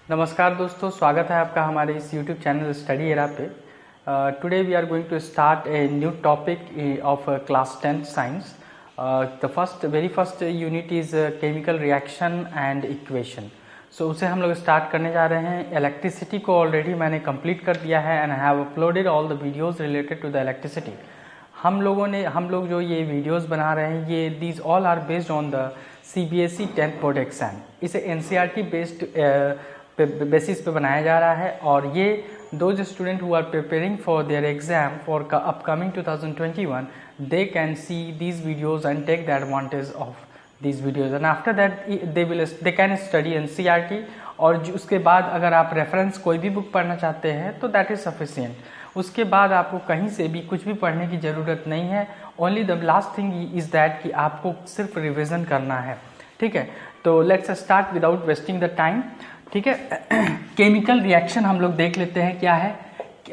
नमस्कार दोस्तों, स्वागत है आपका हमारे इस YouTube चैनल स्टडी एरा पे। Today we are going to start a new topic of class 10th science. The very first unit is chemical reaction and equation. So उसे हम लोग स्टार्ट करने जा रहे हैं। इलेक्ट्रिसिटी को ऑलरेडी मैंने कंप्लीट कर दिया है and I have uploaded all the videos related to the electricity. हम लोग जो ये वीडियोज़ बना रहे हैं, ये these all are based on the CBSE 10th board exam. इसे NCERT बेस्ड बेसिस पे बनाया जा रहा है और ये those student who are preparing for their exam for upcoming 2021 they can see these videos and take the advantage of these videos and after that they can study NCERT। और उसके बाद अगर आप रेफरेंस कोई भी बुक पढ़ना चाहते हैं तो दैट इज़ सफिशिएंट। उसके बाद आपको कहीं से भी कुछ भी पढ़ने की ज़रूरत नहीं है। Only the last thing is that कि आपको सिर्फ रिविज़न करना है। ठीक है, तो let's start without wasting the time. ठीक है, केमिकल रिएक्शन हम लोग देख लेते हैं क्या है।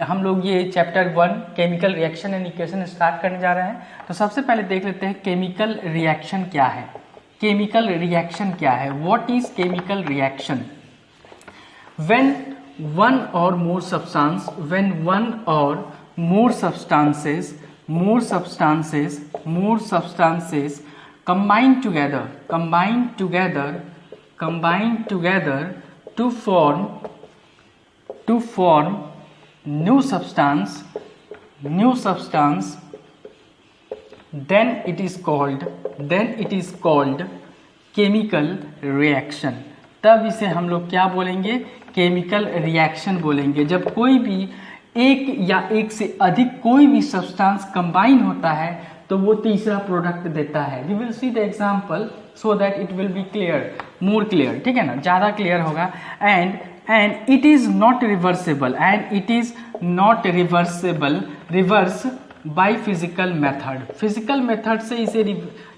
हम लोग ये chapter 1 chemical reaction and equation start करने जा रहे हैं। तो सबसे पहले देख लेते हैं केमिकल रिएक्शन क्या है। केमिकल रिएक्शन क्या है? What is chemical reaction? when one or more substances combine together to form new substance, then it is called chemical reaction। तब इसे हम लोग क्या बोलेंगे? केमिकल रिएक्शन बोलेंगे। जब कोई भी एक या एक से अधिक कोई भी सब्सटेंस कंबाइन होता है तो वो तीसरा प्रोडक्ट देता है। We will see the example so that it will be clear, more clear. ठीक है ना, ज़्यादा क्लियर होगा। And it is not reversible reverse by physical method. Physical method से इसे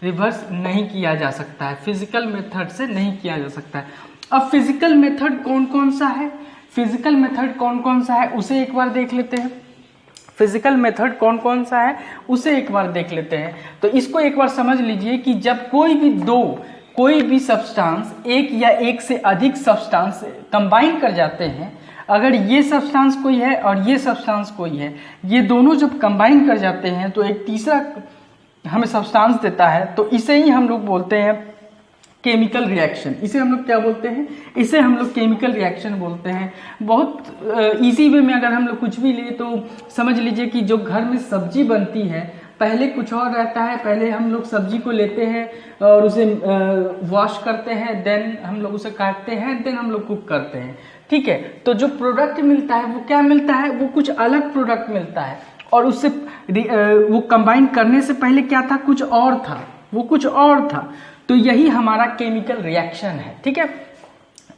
रिवर्स नहीं किया जा सकता है। फिजिकल मेथड से नहीं किया जा सकता है। अब फिजिकल मेथड कौन कौन सा है? फिजिकल मेथड कौन कौन सा है उसे एक बार देख लेते हैं। फिजिकल मेथड कौन कौन सा है उसे एक बार देख लेते हैं। तो इसको एक बार समझ लीजिए कि जब कोई भी सब्सटेंस एक या एक से अधिक सब्सटेंस कंबाइन कर जाते हैं, अगर ये सब्सटेंस कोई है और ये सब्सटेंस कोई है, ये दोनों जब कंबाइन कर जाते हैं तो एक तीसरा हमें सब्सटेंस देता है। तो इसे ही हम लोग बोलते हैं केमिकल रिएक्शन। इसे हम लोग क्या बोलते हैं? इसे हम लोग केमिकल रिएक्शन बोलते हैं। बहुत इजी वे में अगर हम लोग कुछ भी ले तो समझ लीजिए कि जो घर में सब्जी बनती है पहले कुछ और रहता है। पहले हम लोग सब्जी को लेते हैं और उसे वॉश करते हैं, देन हम लोग उसे काटते हैं, देन हम लोग कुक करते हैं। ठीक है, तो जो प्रोडक्ट मिलता है वो क्या मिलता है? वो कुछ अलग प्रोडक्ट मिलता है और उससे वो कंबाइन करने से पहले क्या था? कुछ और था, वो कुछ और था। तो यही हमारा केमिकल रिएक्शन है। ठीक है,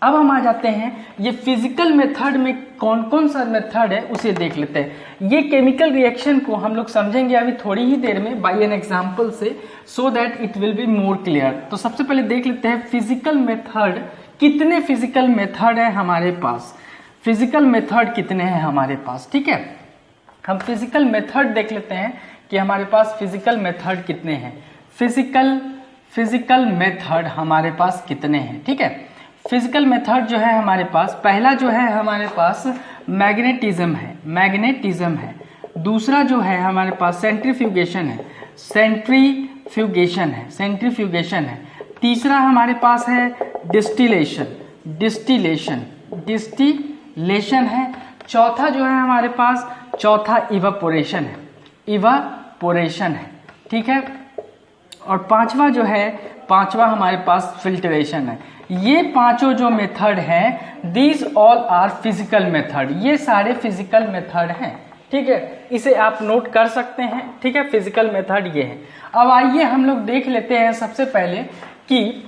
अब हम आ जाते हैं ये फिजिकल मेथड में कौन कौन सा मेथड है उसे देख लेते हैं। ये केमिकल रिएक्शन को हम लोग समझेंगे अभी थोड़ी ही देर में बाय एन एग्जांपल से, सो that it will be more clear. तो सबसे पहले देख लेते हैं फिजिकल मेथड। कितने फिजिकल मेथड है हमारे पास? फिजिकल मेथड कितने हैं हमारे पास? ठीक है, हम फिजिकल मेथड देख लेते हैं कि हमारे पास फिजिकल मेथड कितने हैं। फिजिकल मेथड हमारे पास कितने हैं? ठीक है, फिजिकल मेथड जो है हमारे पास, पहला जो है हमारे पास मैग्नेटिज्म है। दूसरा जो है हमारे पास सेंट्रीफ्यूगेशन है। तीसरा हमारे पास है डिस्टिलेशन है। चौथा जो है हमारे पास, इवापोरेशन है। ठीक है, और पांचवा हमारे पास फिल्ट्रेशन है। ये पांचों जो मेथड हैं, these all are physical method. ये सारे फिजिकल मेथड हैं। ठीक है, इसे आप नोट कर सकते हैं। ठीक है, फिजिकल मेथड ये है। अब आइए हम लोग देख लेते हैं सबसे पहले कि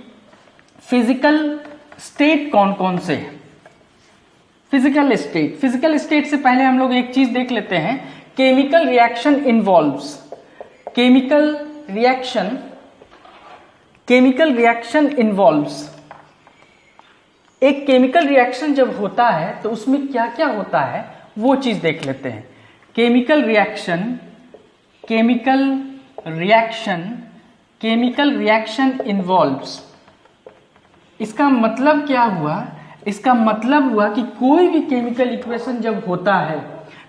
फिजिकल स्टेट कौन कौन से हैं। फिजिकल स्टेट से पहले हम लोग एक चीज देख लेते हैं। केमिकल रिएक्शन इन्वॉल्व्स एक केमिकल रिएक्शन जब होता है तो उसमें क्या क्या होता है वो चीज देख लेते हैं। केमिकल रिएक्शन इन्वॉल्व्स, इसका मतलब क्या हुआ? इसका मतलब हुआ कि कोई भी केमिकल इक्वेशन जब होता है,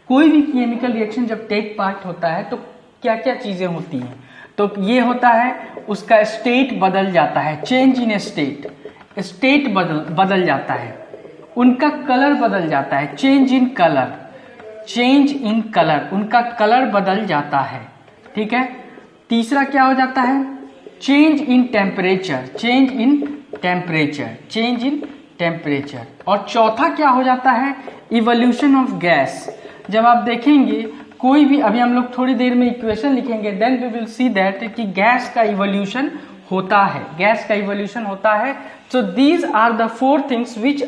कोई भी केमिकल रिएक्शन जब टेक पार्ट होता है तो क्या क्या चीज़ें होती हैं। तो ये होता है उसका स्टेट बदल जाता है, चेंज इन स्टेट, स्टेट बदल जाता है, उनका कलर बदल जाता है, change in colour, change in colour, उनका कलर बदल जाता है। ठीक है। तीसरा क्या हो जाता है, change in temperature, change in temperature, change in temperature. और चौथा क्या हो जाता है, इवोल्यूशन ऑफ गैस। जब आप देखेंगे कोई भी, अभी हम लोग थोड़ी देर में इक्वेशन लिखेंगे, then we will see that कि गैस का इवोल्यूशन होता है, गैस का इवोल्यूशन होता है। So these are the 4 things which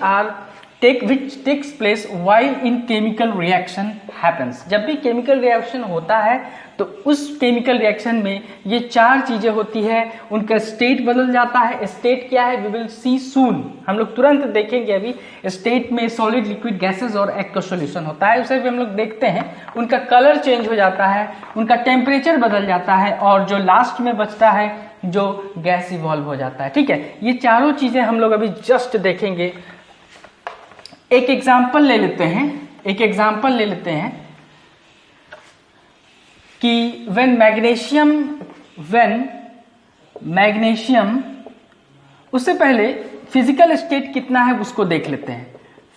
takes place while in chemical reaction happens. जब भी केमिकल रिएक्शन होता है तो उस केमिकल रिएक्शन में ये 4 चीजें होती है, उनका स्टेट बदल जाता है। स्टेट क्या है, वी विल सी सून, हम लोग तुरंत देखेंगे। अभी स्टेट में सॉलिड, लिक्विड, गैसेस और एक्वस सॉल्यूशन होता है, उसे भी हम लोग देखते हैं। उनका कलर चेंज हो जाता है, उनका टेम्परेचर बदल जाता है, और जो लास्ट में बचता है जो गैस इवॉल्व हो जाता है। ठीक है, ये चारों चीजें हम लोग अभी जस्ट देखेंगे। एक एग्जाम्पल ले लेते हैं, एक एग्जाम्पल ले लेते हैं कि व्हेन मैग्नीशियम, उससे पहले फिजिकल स्टेट कितना है उसको देख लेते हैं।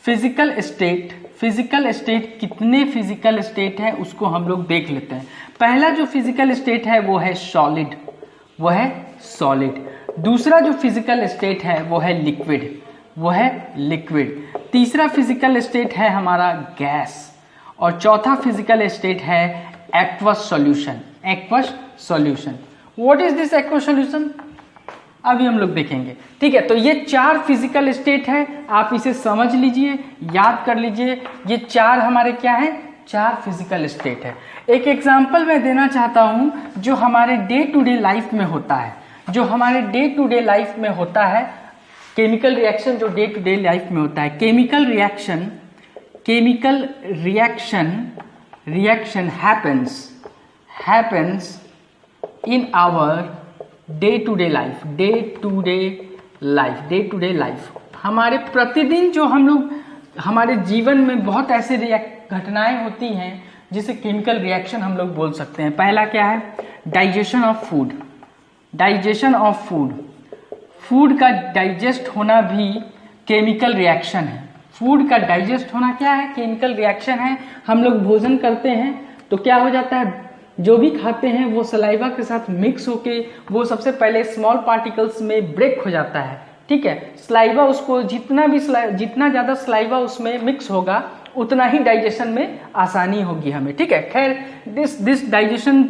फिजिकल स्टेट कितने फिजिकल स्टेट है उसको हम लोग देख लेते हैं। पहला जो फिजिकल स्टेट है वो है सॉलिड, वो है सॉलिड। दूसरा जो फिजिकल स्टेट है वो है लिक्विड, वो है लिक्विड। तीसरा फिजिकल स्टेट है हमारा गैस, और चौथा फिजिकल स्टेट है aqueous solution, aqueous solution. What is this aqueous solution, अभी हम लोग देखेंगे। ठीक है, तो ये 4 फिजिकल स्टेट है, आप इसे समझ लीजिए, याद कर लीजिए। ये 4 हमारे क्या है, 4 फिजिकल स्टेट है। एक एग्जांपल मैं देना चाहता हूं जो हमारे डे टू डे लाइफ में होता है, जो हमारे डे टू डे लाइफ में होता है, केमिकल रिएक्शन जो डे टू डे लाइफ में होता है। Chemical reaction happens in our day to day life। हमारे प्रतिदिन जो हम लोग, हमारे जीवन में बहुत ऐसे घटनाएं होती हैं जिसे केमिकल रिएक्शन हम लोग बोल सकते हैं। पहला क्या है, digestion of food, digestion of food. Food का डाइजेस्ट होना भी केमिकल रिएक्शन है। फूड का डाइजेस्ट होना क्या है, केमिकल रिएक्शन है। हम लोग भोजन करते हैं तो क्या हो जाता है, जो भी खाते हैं वो सलाइवा के साथ मिक्स होके वो सबसे पहले स्मॉल पार्टिकल्स में ब्रेक हो जाता है। ठीक है, सलाइवा उसको जितना ज़्यादा सलाइवा उसमें मिक्स होगा उतना ही डाइजेशन में आसानी होगी हमें। ठीक है, खैर this digestion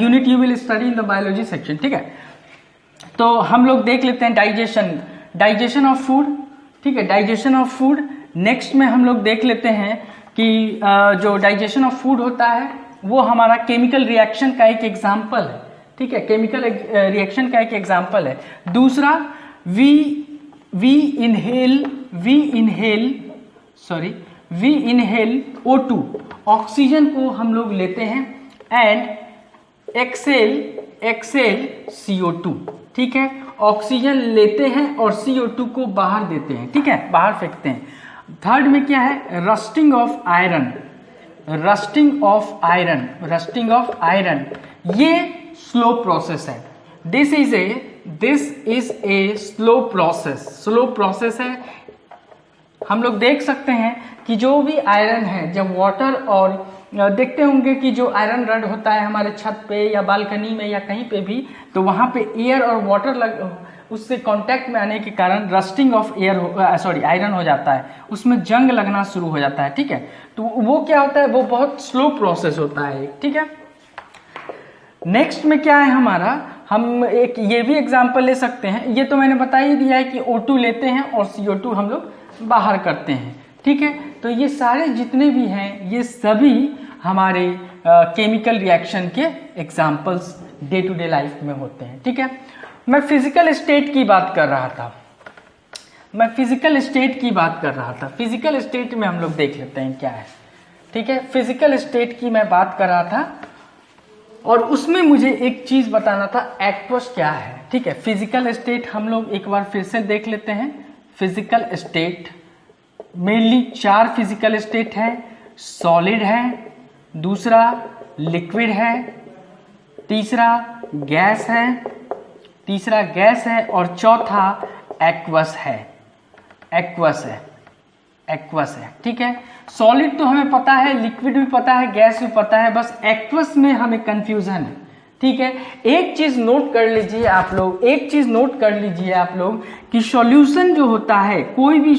unit you will study in the biology section. ठीक है, तो हम लोग देख लेते हैं डाइजेशन ऑफ फूड। ठीक है, डाइजेशन ऑफ फूड। नेक्स्ट में हम लोग देख लेते हैं कि जो डाइजेशन ऑफ फूड होता है वो हमारा केमिकल रिएक्शन का एक एग्जाम्पल है। ठीक है, केमिकल रिएक्शन का एक एग्जाम्पल है। दूसरा, वी इनहेल O2, ऑक्सीजन को हम लोग लेते हैं, एंड एक्सेल CO2। ठीक है, ऑक्सीजन लेते हैं और CO2 को बाहर देते हैं। ठीक है, बाहर फेंकते हैं। थर्ड में क्या है, रस्टिंग ऑफ आयरन। ये स्लो प्रोसेस है। This is a slow process है। हम लोग देख सकते हैं कि जो भी आयरन है, जब वाटर, और देखते होंगे कि जो आयरन रड होता है हमारे छत पे या बालकनी में या कहीं पे भी, तो वहाँ पे एयर और वाटर उससे कांटेक्ट में आने के कारण रस्टिंग ऑफ आयरन हो जाता है, उसमें जंग लगना शुरू हो जाता है। ठीक है, तो वो क्या होता है, वो बहुत स्लो प्रोसेस होता है। ठीक है, नेक्स्ट में क्या है हमारा, हम एक ये भी एग्जांपल ले सकते हैं। ये तो मैंने बता ही दिया है कि O2 लेते हैं और CO2 हम लोग बाहर करते हैं। ठीक है, तो ये सारे जितने भी हैं ये सभी हमारे केमिकल रिएक्शन के examples day to day life में होते हैं। ठीक है, मैं फिजिकल स्टेट की बात कर रहा था। फिजिकल स्टेट में हम लोग देख लेते हैं क्या है। ठीक है, फिजिकल स्टेट की मैं बात कर रहा था और उसमें मुझे एक चीज बताना था, एक्वस क्या है। ठीक है, फिजिकल स्टेट हम लोग एक बार फिर से देख लेते हैं। Physical state, mainly 4 physical state है। सॉलिड है, दूसरा लिक्विड है, तीसरा गैस है और चौथा एक्वस है। ठीक है। सॉलिड तो हमें पता है, लिक्विड भी पता है, गैस भी पता है, बस एक्वस में हमें कंफ्यूजन है। ठीक है। एक चीज नोट कर लीजिए आप लोग कि सॉल्यूशन जो होता है, कोई भी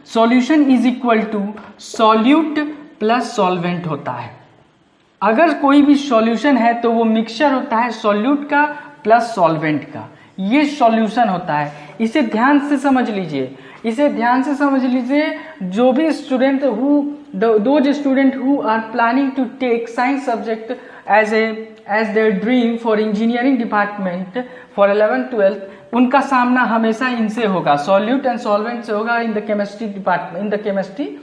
solution is equal to solute plus solvent होता है। अगर कोई भी सॉल्यूशन है तो वो मिक्सचर होता है सॉल्यूट का प्लस सॉल्वेंट का, ये सॉल्यूशन होता है। इसे ध्यान से समझ लीजिए। जो भी student those student who are planning to take science subject as their dream for engineering department for 11th-12th, उनका सामना हमेशा इनसे होगा, सॉल्यूट एंड सॉल्वेंट से होगा in the chemistry department, in the chemistry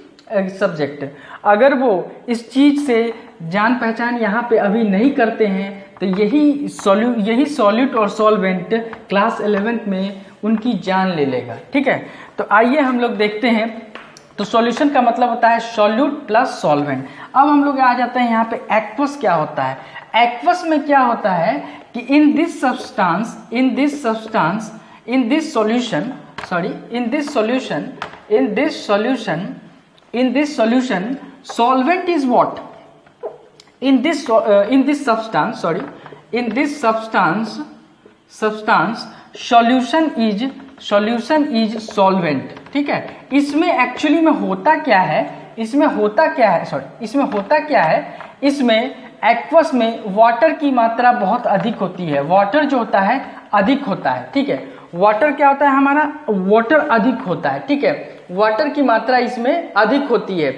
subject. अगर वो इस चीज से जान पहचान यहाँ पे अभी नहीं करते हैं तो यही सॉल्यूट और सॉल्वेंट क्लास 11th में उनकी जान ले लेगा। ठीक है। तो आइए हम लोग देखते हैं। तो सॉल्यूशन का मतलब होता है सॉल्यूट प्लस सॉल्वेंट। अब हम लोग आ जाते हैं यहाँ पे एक्वस क्या होता है। एक्वस में क्या होता है कि in this solution solvent is what? In this substance solution is solvent। ठीक है। इसमें एक्चुअली में होता क्या है, इसमें एक्वस में वाटर की मात्रा बहुत अधिक होती है। वाटर जो होता है अधिक होता है। ठीक है। वाटर क्या होता है हमारा, वाटर अधिक होता है। ठीक है। वाटर की मात्रा इसमें अधिक होती है।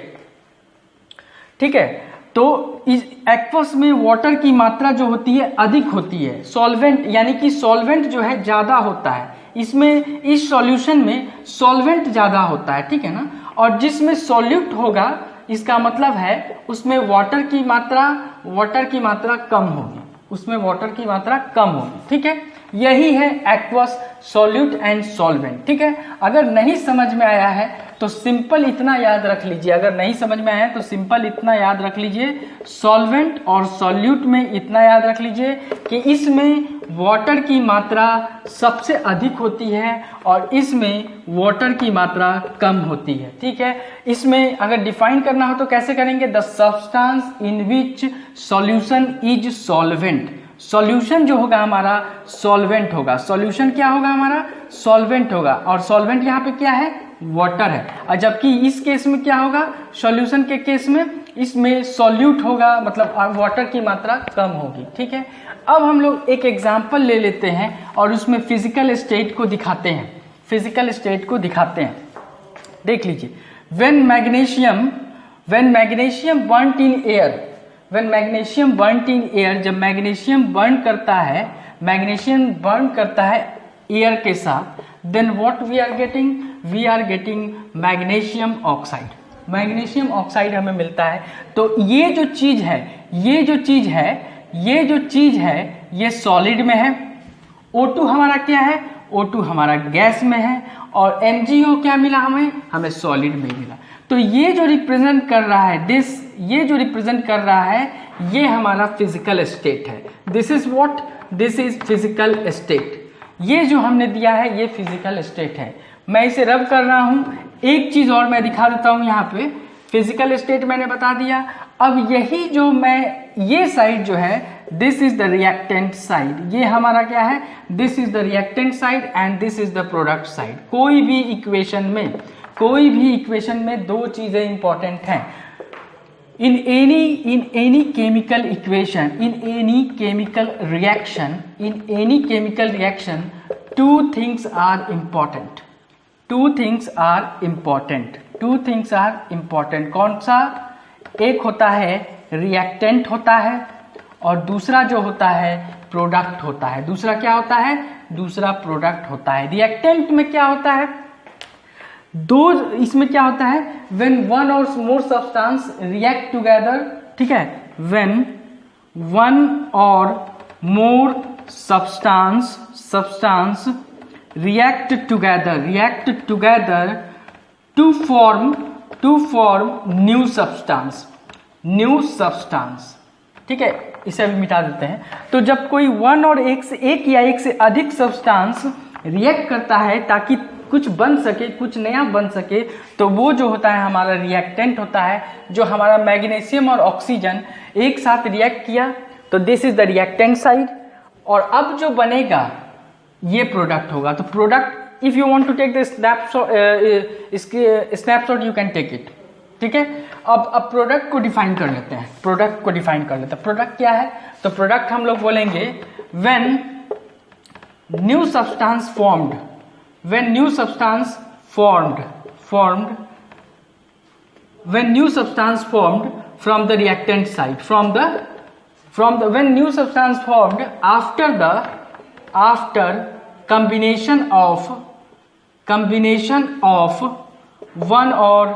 ठीक है। तो इस एक्वस में वाटर की मात्रा जो होती है अधिक होती है। सॉल्वेंट यानी कि सॉल्वेंट जो है ज्यादा होता है इसमें, इस सॉल्यूशन में सॉल्वेंट ज्यादा होता है। ठीक है ना। और जिसमें सॉल्यूट होगा इसका मतलब है उसमें वाटर की मात्रा कम होगी, ठीक है। यही है एक्वस, सॉल्यूट एंड सॉल्वेंट। ठीक है। अगर नहीं समझ में आया है तो सिंपल इतना याद रख लीजिए, सॉल्वेंट और सॉल्यूट में इतना याद रख लीजिए कि इसमें वाटर की मात्रा सबसे अधिक होती है और इसमें वाटर की मात्रा कम होती है। ठीक है। इसमें अगर डिफाइन करना हो तो कैसे करेंगे, the substance in which solution is solvent. Solution जो होगा हमारा सॉल्वेंट होगा, सॉल्यूशन क्या होगा हमारा, सॉल्वेंट होगा, और सॉल्वेंट यहाँ पे क्या है, वाटर है। और जबकि इस केस में क्या होगा, सॉल्यूशन के केस में इसमें सॉल्यूट होगा, मतलब वाटर की मात्रा कम होगी। ठीक है। अब हम लोग एक एग्जांपल ले लेते हैं और उसमें फिजिकल स्टेट को दिखाते हैं। देख लीजिए, when magnesium burned in air, जब मैग्नीशियम बर्न करता है एयर के साथ, then what we are getting magnesium oxide हमें मिलता है। तो ये जो चीज है ये सॉलिड में है। O2 हमारा क्या है, O2 हमारा गैस में है, और MgO क्या मिला हमें सॉलिड में मिला। तो ये जो रिप्रेजेंट कर रहा है ये हमारा फिजिकल स्टेट है। This is physical state. ये जो हमने दिया है ये फिजिकल स्टेट है। मैं इसे रब कर रहा हूं। एक चीज और मैं दिखा देता हूं, यहाँ पे फिजिकल स्टेट मैंने बता दिया। अब यही जो ये साइड जो है, this is the reactant side. ये हमारा क्या है, this is the reactant side and this is the product side. कोई भी इक्वेशन में दो चीजें इंपॉर्टेंट हैं। In any chemical equation, in any chemical reaction, two things are important. कौन सा? एक होता है रिएक्टेंट होता है और दूसरा जो होता है प्रोडक्ट होता है। दूसरा क्या होता है, दूसरा प्रोडक्ट होता है। रिएक्टेंट में क्या होता है, इसमें क्या होता है, when one or more substance react together, ठीक है, when one or more substance react together to form new substance। ठीक है, इसे अभी मिटा देते हैं। तो जब कोई एक या एक से अधिक सब्सटेंस रिएक्ट करता है ताकि कुछ बन सके, कुछ नया बन सके, तो वो जो होता है हमारा रिएक्टेंट होता है। जो हमारा मैग्नीशियम और ऑक्सीजन एक साथ रिएक्ट किया तो this is the reactant side, और अब जो बनेगा ये प्रोडक्ट होगा। तो product, if you want to take the snapshot you can take it. ठीक है, अब प्रोडक्ट को डिफाइन कर लेते हैं। प्रोडक्ट क्या है? तो प्रोडक्ट हम लोग बोलेंगे when new substance formed from the reactant side, when new substance formed after combination of one or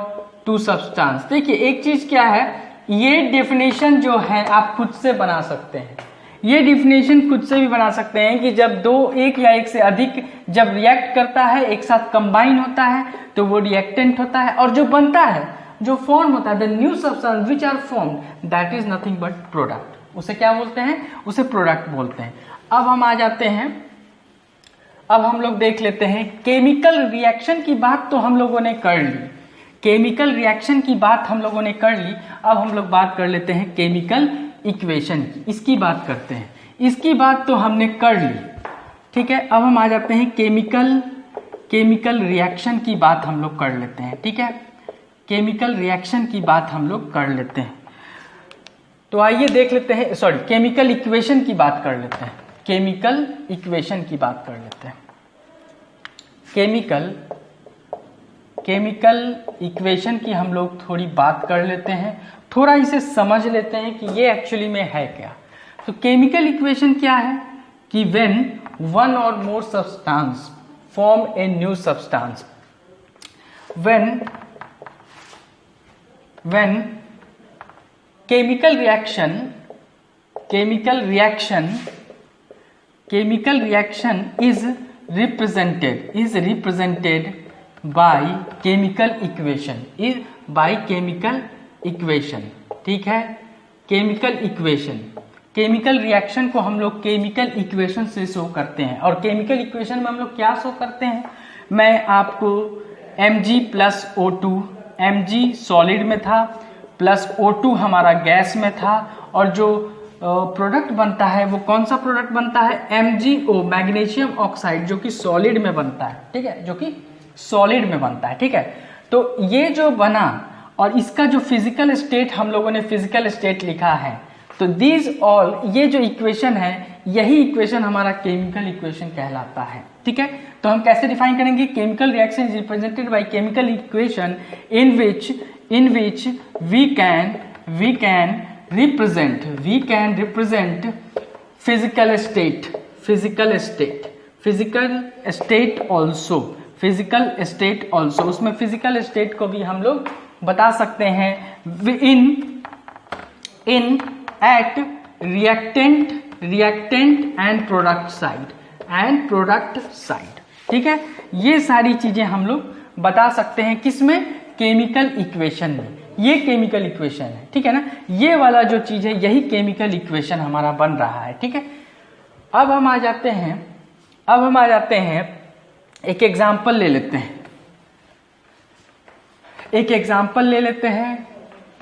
two substance। देखिए एक चीज क्या है, ये डेफिनेशन जो है आप खुद से बना सकते हैं। ये डिफिनेशन खुद से भी बना सकते हैं कि जब एक या एक से अधिक जब रिएक्ट करता है, एक साथ कंबाइन होता है, तो वो रिएक्टेंट होता है, और जो बनता है, जो फॉर्म होता है, the new substance which are formed, that is nothing but product. उसे क्या बोलते हैं? उसे प्रोडक्ट बोलते हैं। अब हम आ जाते हैं, अब हम लोग देख लेते हैं केमिकल रिएक्शन की बात तो हम लोगों ने कर ली। अब हम लोग बात कर लेते हैं केमिकल इक्वेशन की। इसकी बात करते हैं। इसकी बात तो हमने कर ली, ठीक है। अब हम आ जाते हैं केमिकल रिएक्शन की बात हम लोग कर लेते हैं, ठीक है। केमिकल रिएक्शन की बात हम लोग कर लेते हैं। तो आइए देख लेते हैं, सॉरी, केमिकल इक्वेशन की बात कर लेते हैं। केमिकल इक्वेशन की बात कर लेते हैं। केमिकल इक्वेशन की हम लोग थोड़ी बात कर लेते हैं, थोड़ा इसे समझ लेते हैं कि ये एक्चुअली में है क्या। तो केमिकल इक्वेशन क्या है कि व्हेन वन और more substance form a new substance, when chemical reaction is represented by chemical equation, ठीक है। केमिकल रिएक्शन को हम लोग केमिकल इक्वेशन से शो करते हैं। और केमिकल इक्वेशन में हम लोग क्या शो करते हैं, मैं आपको Mg plus O2, Mg solid में था प्लस O2 हमारा गैस में था, और जो प्रोडक्ट बनता है वो कौन सा प्रोडक्ट बनता है, MgO, मैग्नीशियम ऑक्साइड, जो कि सॉलिड में बनता है, ठीक है, जो कि सॉलिड में बनता है, ठीक है। तो ये जो बना और इसका जो फिजिकल स्टेट हम लोगों ने फिजिकल स्टेट लिखा है, तो दीज ऑल, ये जो इक्वेशन है, यही इक्वेशन हमारा केमिकल इक्वेशन कहलाता है, ठीक है। तो हम कैसे डिफाइन करेंगे, chemical reaction is represented by chemical equation in which we can represent physical state also. उसमें फिजिकल स्टेट को भी हम लोग बता सकते हैं in at reactant and product side, ठीक है। ये सारी चीजें हम लोग बता सकते हैं किसमें, केमिकल इक्वेशन में। ये केमिकल इक्वेशन है, ठीक है ना। ये वाला जो चीज है यही केमिकल इक्वेशन हमारा बन रहा है, ठीक है। अब हम आ जाते हैं एक एग्जाम्पल ले लेते हैं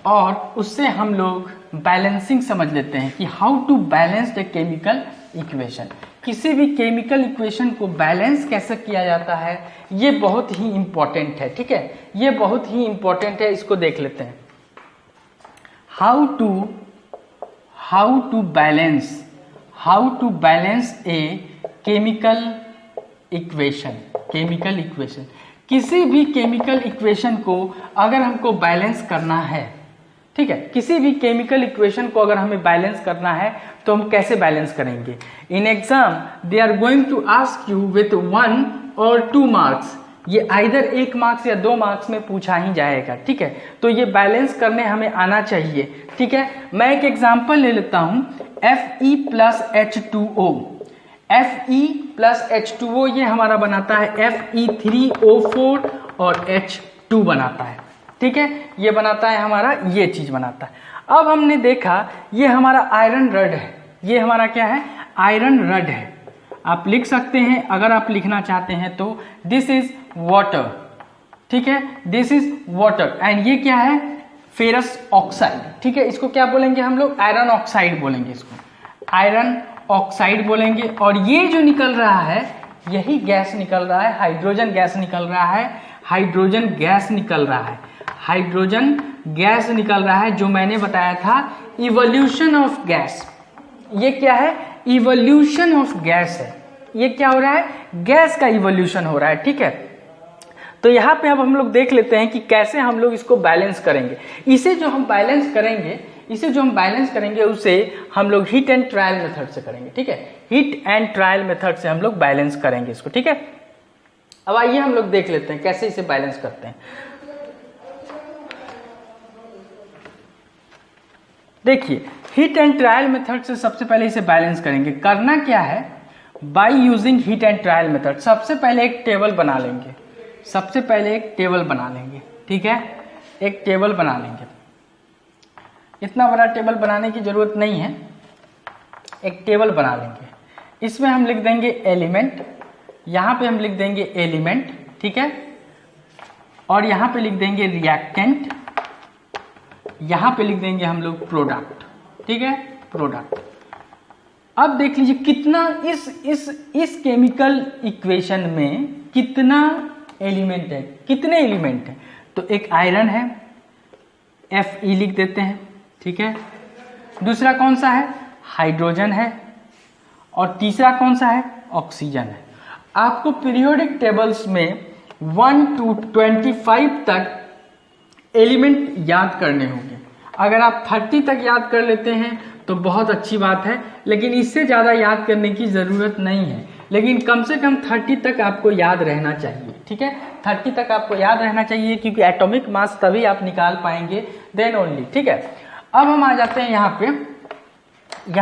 और उससे हम लोग बैलेंसिंग समझ लेते हैं कि how to balance the chemical equation. किसी भी केमिकल इक्वेशन को बैलेंस कैसे किया जाता है, ये बहुत ही इंपॉर्टेंट है, ठीक है। ये बहुत ही इंपॉर्टेंट है, इसको देख लेते हैं। How to balance a chemical equation. किसी भी केमिकल इक्वेशन को अगर हमको बैलेंस करना है, ठीक है, किसी भी केमिकल इक्वेशन को अगर हमें बैलेंस करना है तो हम कैसे बैलेंस करेंगे। In exam they are going to ask you with 1 और 2 मार्क्स, ये आइदर 1 मार्क्स या 2 मार्क्स में पूछा ही जाएगा, ठीक है। तो ये बैलेंस करने हमें आना चाहिए, ठीक है। मैं एक एग्जाम्पल ले लेता हूं, Fe plus H2O। Fe plus H2O, ये हमारा बनाता है Fe3O4 और H2 बनाता है। ठीक है, ये बनाता है हमारा, ये चीज बनाता है। अब हमने देखा ये हमारा आयरन रड है, ये हमारा क्या है, आयरन रड है। आप लिख सकते हैं अगर आप लिखना चाहते हैं तो दिस इज वाटर। ठीक है, दिस इज वाटर एंड ये क्या है, फेरस ऑक्साइड। ठीक है, इसको क्या बोलेंगे हम लोग, आयरन ऑक्साइड बोलेंगे, इसको आयरन ऑक्साइड बोलेंगे। और ये जो निकल रहा है यही गैस निकल रहा है, हाइड्रोजन गैस निकल रहा है, हाइड्रोजन गैस निकल रहा है, हाइड्रोजन गैस निकल रहा है, जो मैंने बताया था इवोल्यूशन ऑफ गैस। ये क्या है, इवोल्यूशन ऑफ गैस है। ये क्या हो रहा है, गैस का इवोल्यूशन हो रहा है। ठीक है, तो यहाँ पे अब हम लोग देख लेते हैं कि कैसे हम लोग इसको बैलेंस करेंगे। इसे जो हम बैलेंस करेंगे उसे हम लोग हीट एंड ट्रायल मेथड से करेंगे। ठीक है, हीट एंड ट्रायल मेथड से हम लोग बैलेंस करेंगे इसको। ठीक है, अब आइए हम लोग देख लेते हैं कैसे इसे बैलेंस करते हैं। देखिए, हीट एंड ट्रायल मेथड से सबसे पहले इसे बैलेंस करेंगे। करना क्या है, by using heat and trial method सबसे पहले एक टेबल बना लेंगे, ठीक है, एक टेबल बना लेंगे। इतना बड़ा टेबल बनाने की जरूरत नहीं है, एक टेबल बना लेंगे। इसमें हम लिख देंगे एलिमेंट, यहाँ पे हम लिख देंगे एलिमेंट, ठीक है, और यहाँ पे लिख देंगे रिएक्टेंट, यहाँ पे लिख देंगे हम लोग प्रोडक्ट। ठीक है, प्रोडक्ट। अब देख लीजिए कितना इस केमिकल इक्वेशन में कितना एलिमेंट है, कितने एलिमेंट है। तो एक आयरन है, Fe लिख देते हैं। ठीक है, दूसरा कौन सा है, हाइड्रोजन है, और तीसरा कौन सा है, ऑक्सीजन है। आपको पीरियोडिक टेबल्स में 1 to 25 तक एलिमेंट याद करने होंगे। अगर आप 30 तक याद कर लेते हैं तो बहुत अच्छी बात है, लेकिन इससे ज़्यादा याद करने की ज़रूरत नहीं है, लेकिन कम से कम 30 तक आपको याद रहना चाहिए। ठीक है, 30 तक आपको याद रहना चाहिए, क्योंकि एटॉमिक मास तभी आप निकाल पाएंगे, देन ओनली। ठीक है, अब हम आ जाते हैं यहाँ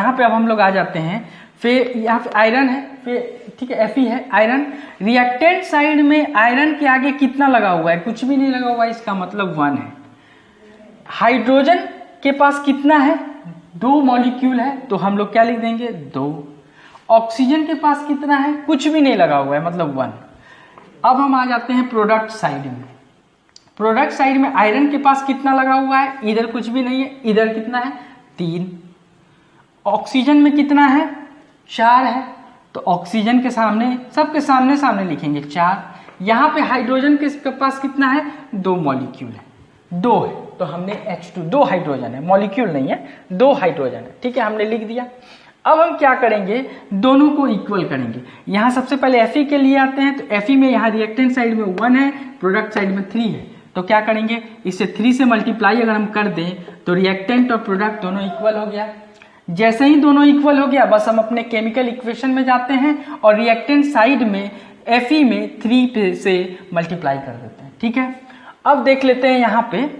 पे अब हम लोग आ जाते हैं, फिर यहाँ पे आयरन है, फिर ठीक है Fe है, आयरन। रिएक्टेंट साइड में आयरन के आगे कितना लगा हुआ है, कुछ भी नहीं लगा हुआ है, इसका मतलब 1 है। हाइड्रोजन के पास कितना है, 2 मॉलिक्यूल है, तो हम लोग क्या लिख देंगे, 2। ऑक्सीजन के पास कितना है, कुछ भी नहीं लगा हुआ है, मतलब 1। अब हम आ जाते हैं प्रोडक्ट साइड में। प्रोडक्ट साइड में आयरन के पास कितना लगा हुआ है, इधर कुछ भी नहीं है, इधर कितना है, 3। ऑक्सीजन में कितना है, 4 है, तो ऑक्सीजन के सामने, सबके सामने सामने लिखेंगे 4। यहाँ पे हाइड्रोजन के पास कितना है, 2 मॉलिक्यूल है, 2 है, तो हमने H2, 2 हाइड्रोजन है, मॉलिक्यूल नहीं है, 2 हाइड्रोजन है। ठीक है, हमने लिख दिया। अब हम क्या करेंगे, दोनों को इक्वल करेंगे। यहाँ सबसे पहले Fe के लिए आते हैं, तो Fe में यहाँ रिएक्टेंट साइड में 1 है, प्रोडक्ट साइड में 3 है, तो क्या करेंगे, इसे 3 से मल्टीप्लाई अगर हम कर दें तो रिएक्टेंट और प्रोडक्ट दोनों इक्वल हो गया। जैसे ही दोनों इक्वल हो गया, बस हम अपने केमिकल इक्वेशन में जाते हैं और रिएक्टेंट साइड में Fe में 3 से मल्टीप्लाई कर देते हैं। ठीक है, अब देख लेते हैं यहाँ पे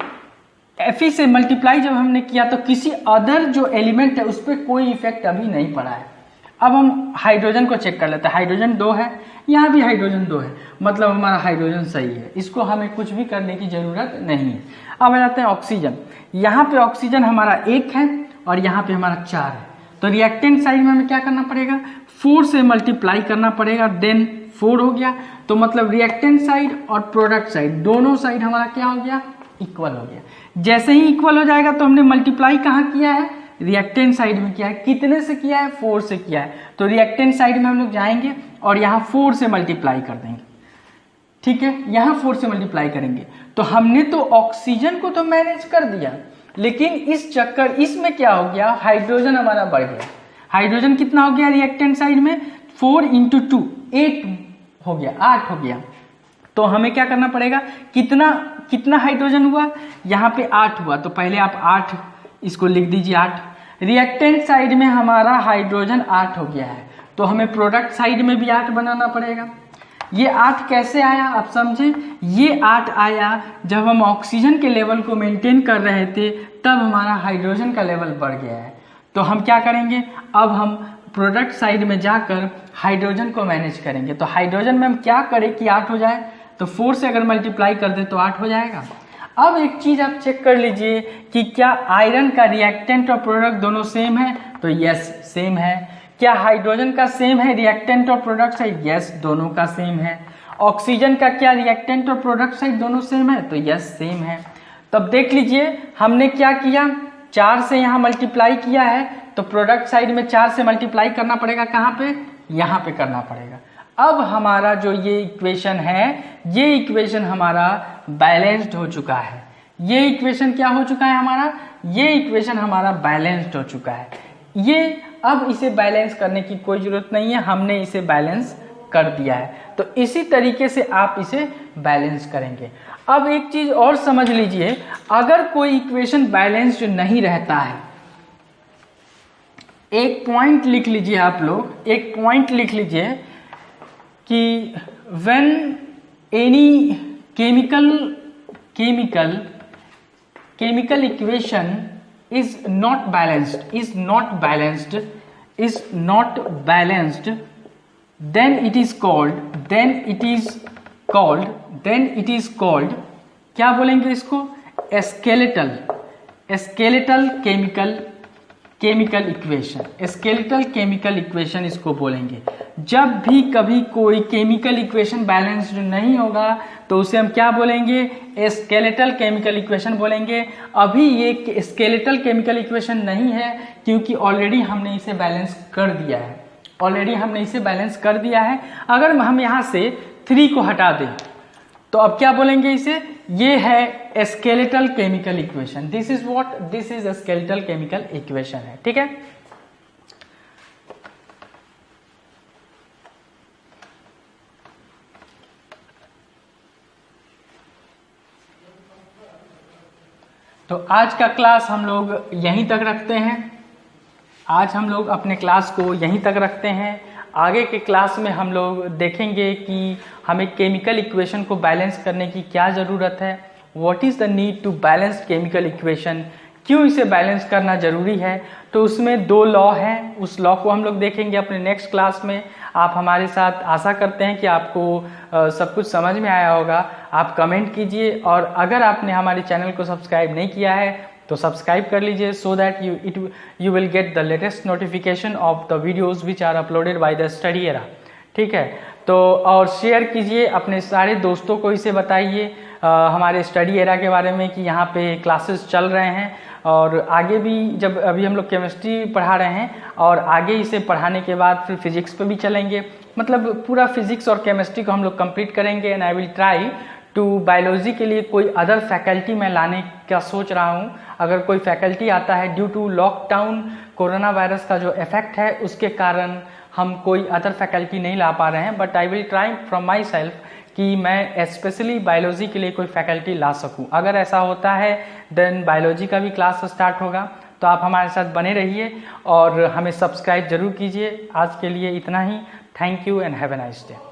Fe से मल्टीप्लाई जब हमने किया तो किसी अदर जो एलिमेंट है उस पर कोई इफेक्ट अभी नहीं पड़ा है। अब हम हाइड्रोजन को चेक कर लेते हैं, हाइड्रोजन 2 है, यहाँ भी हाइड्रोजन 2 है, मतलब हमारा हाइड्रोजन सही है, इसको हमें कुछ भी करने की जरूरत नहीं है। अब आ जाते हैं ऑक्सीजन। यहाँ पे ऑक्सीजन हमारा 1 है और यहाँ पे हमारा 4 है, तो रिएक्टेंट साइड में हमें क्या करना पड़ेगा, 4 से मल्टीप्लाई करना पड़ेगा, देन 4 हो गया, तो मतलब रिएक्टेंट साइड और प्रोडक्ट साइड दोनों साइड हमारा क्या हो गया, इक्वल हो गया। जैसे ही इक्वल हो जाएगा तो हमने मल्टीप्लाई कहाँ किया है, रिएक्टेंट साइड में किया है। कितने से किया है, 4 से किया है, तो रिएक्टेंट साइड में हम लोग जाएंगे और यहाँ 4 से मल्टीप्लाई कर देंगे। ठीक है, यहाँ 4 से मल्टीप्लाई करेंगे, तो हमने तो ऑक्सीजन को तो मैनेज कर दिया, लेकिन इस चक्कर इसमें क्या हो गया, हाइड्रोजन हमारा बढ़ गया। हाइड्रोजन कितना हो गया रिएक्टेंट साइड में, 4 × 2 8 हो गया, 8 हो गया। तो हमें क्या करना पड़ेगा, कितना हाइड्रोजन हुआ, यहाँ पे 8 हुआ, तो पहले आप 8 इसको लिख दीजिए, 8। रिएक्टेंट साइड में हमारा हाइड्रोजन 8 हो गया है, तो हमें प्रोडक्ट साइड में भी 8 बनाना पड़ेगा। ये 8 कैसे आया आप समझे, ये 8 आया जब हम ऑक्सीजन के लेवल को मेंटेन कर रहे थे, तब हमारा हाइड्रोजन का लेवल बढ़ गया है। तो हम क्या करेंगे, अब हम प्रोडक्ट साइड में जाकर हाइड्रोजन को मैनेज करेंगे। तो हाइड्रोजन में हम क्या करें कि 8 हो जाए, तो 4 से अगर मल्टीप्लाई कर दे तो 8 हो जाएगा। अब एक चीज आप चेक कर लीजिए कि क्या आयरन का रिएक्टेंट और प्रोडक्ट दोनों सेम है, तो यस सेम है। क्या हाइड्रोजन का सेम है रिएक्टेंट और प्रोडक्ट साइड, यस दोनों का सेम है। ऑक्सीजन का क्या रिएक्टेंट और प्रोडक्ट साइड दोनों सेम है, तो यस सेम है। तब देख लीजिए हमने क्या किया, 4 से यहाँ मल्टीप्लाई किया है, तो प्रोडक्ट साइड में 4 से मल्टीप्लाई करना पड़ेगा, कहाँ पे, यहाँ पे करना पड़ेगा। अब हमारा जो ये इक्वेशन है, ये इक्वेशन हमारा बैलेंस्ड हो चुका है। ये इक्वेशन क्या हो चुका है हमारा, ये इक्वेशन हमारा बैलेंस्ड हो चुका है। ये अब इसे बैलेंस करने की कोई जरूरत नहीं है, हमने इसे बैलेंस कर दिया है। तो इसी तरीके से आप इसे बैलेंस करेंगे। अब एक चीज और समझ लीजिए, अगर कोई इक्वेशन बैलेंस्ड नहीं रहता है, एक पॉइंट लिख लीजिए आप लोग, एक पॉइंट लिख लीजिए कि when any chemical equation is not balanced, then it is called क्या बोलेंगे इसको, skeletal केमिकल इक्वेशन इसको बोलेंगे। जब भी कभी कोई केमिकल इक्वेशन बैलेंस्ड नहीं होगा तो उसे हम क्या बोलेंगे, स्केलेटल केमिकल इक्वेशन बोलेंगे। अभी ये स्केलेटल केमिकल इक्वेशन नहीं है क्योंकि ऑलरेडी हमने इसे बैलेंस कर दिया है। अगर हम यहाँ से 3 को हटा दें तो अब क्या बोलेंगे इसे, ये है skeletal chemical equation. This is skeletal chemical equation है, ठीक है। तो आज का क्लास हम लोग यहीं तक रखते हैं। आज हम लोग अपने क्लास को यहीं तक रखते हैं। आगे के क्लास में हम लोग देखेंगे कि हमें केमिकल इक्वेशन को बैलेंस करने की क्या ज़रूरत है, what is the need to balance chemical equation, क्यों इसे बैलेंस करना ज़रूरी है। तो उसमें 2 लॉ हैं, उस लॉ को हम लोग देखेंगे अपने नेक्स्ट क्लास में। आप हमारे साथ, आशा करते हैं कि आपको सब कुछ समझ में आया होगा। आप कमेंट कीजिए और अगर आपने हमारे चैनल को सब्सक्राइब नहीं किया है तो सब्सक्राइब कर लीजिए, so that you will get the latest notification of the videos which are uploaded by the Study Era, ठीक है। तो और शेयर कीजिए, अपने सारे दोस्तों को इसे बताइए हमारे स्टडी एरा के बारे में कि यहाँ पे क्लासेस चल रहे हैं। और आगे भी जब अभी हम लोग केमिस्ट्री पढ़ा रहे हैं और आगे इसे पढ़ाने के बाद फिर फिजिक्स पे भी चलेंगे, मतलब पूरा फिजिक्स और केमिस्ट्री को हम लोग कंप्लीट करेंगे। And I will try to biology के लिए कोई अदर फैकल्टी मैं लाने का सोच रहा हूँ। अगर कोई फैकल्टी आता है, due to lockdown corona virus का जो इफेक्ट है उसके कारण हम कोई अदर फैकल्टी नहीं ला पा रहे हैं, but I will try from my self कि मैं स्पेशली बायोलॉजी के लिए कोई फैकल्टी ला सकूं। अगर ऐसा होता है देन बायोलॉजी का भी क्लास स्टार्ट होगा। तो आप हमारे साथ बने रहिए और हमें सब्सक्राइब जरूर कीजिए। आज के लिए इतना ही। Thank you and have a nice day.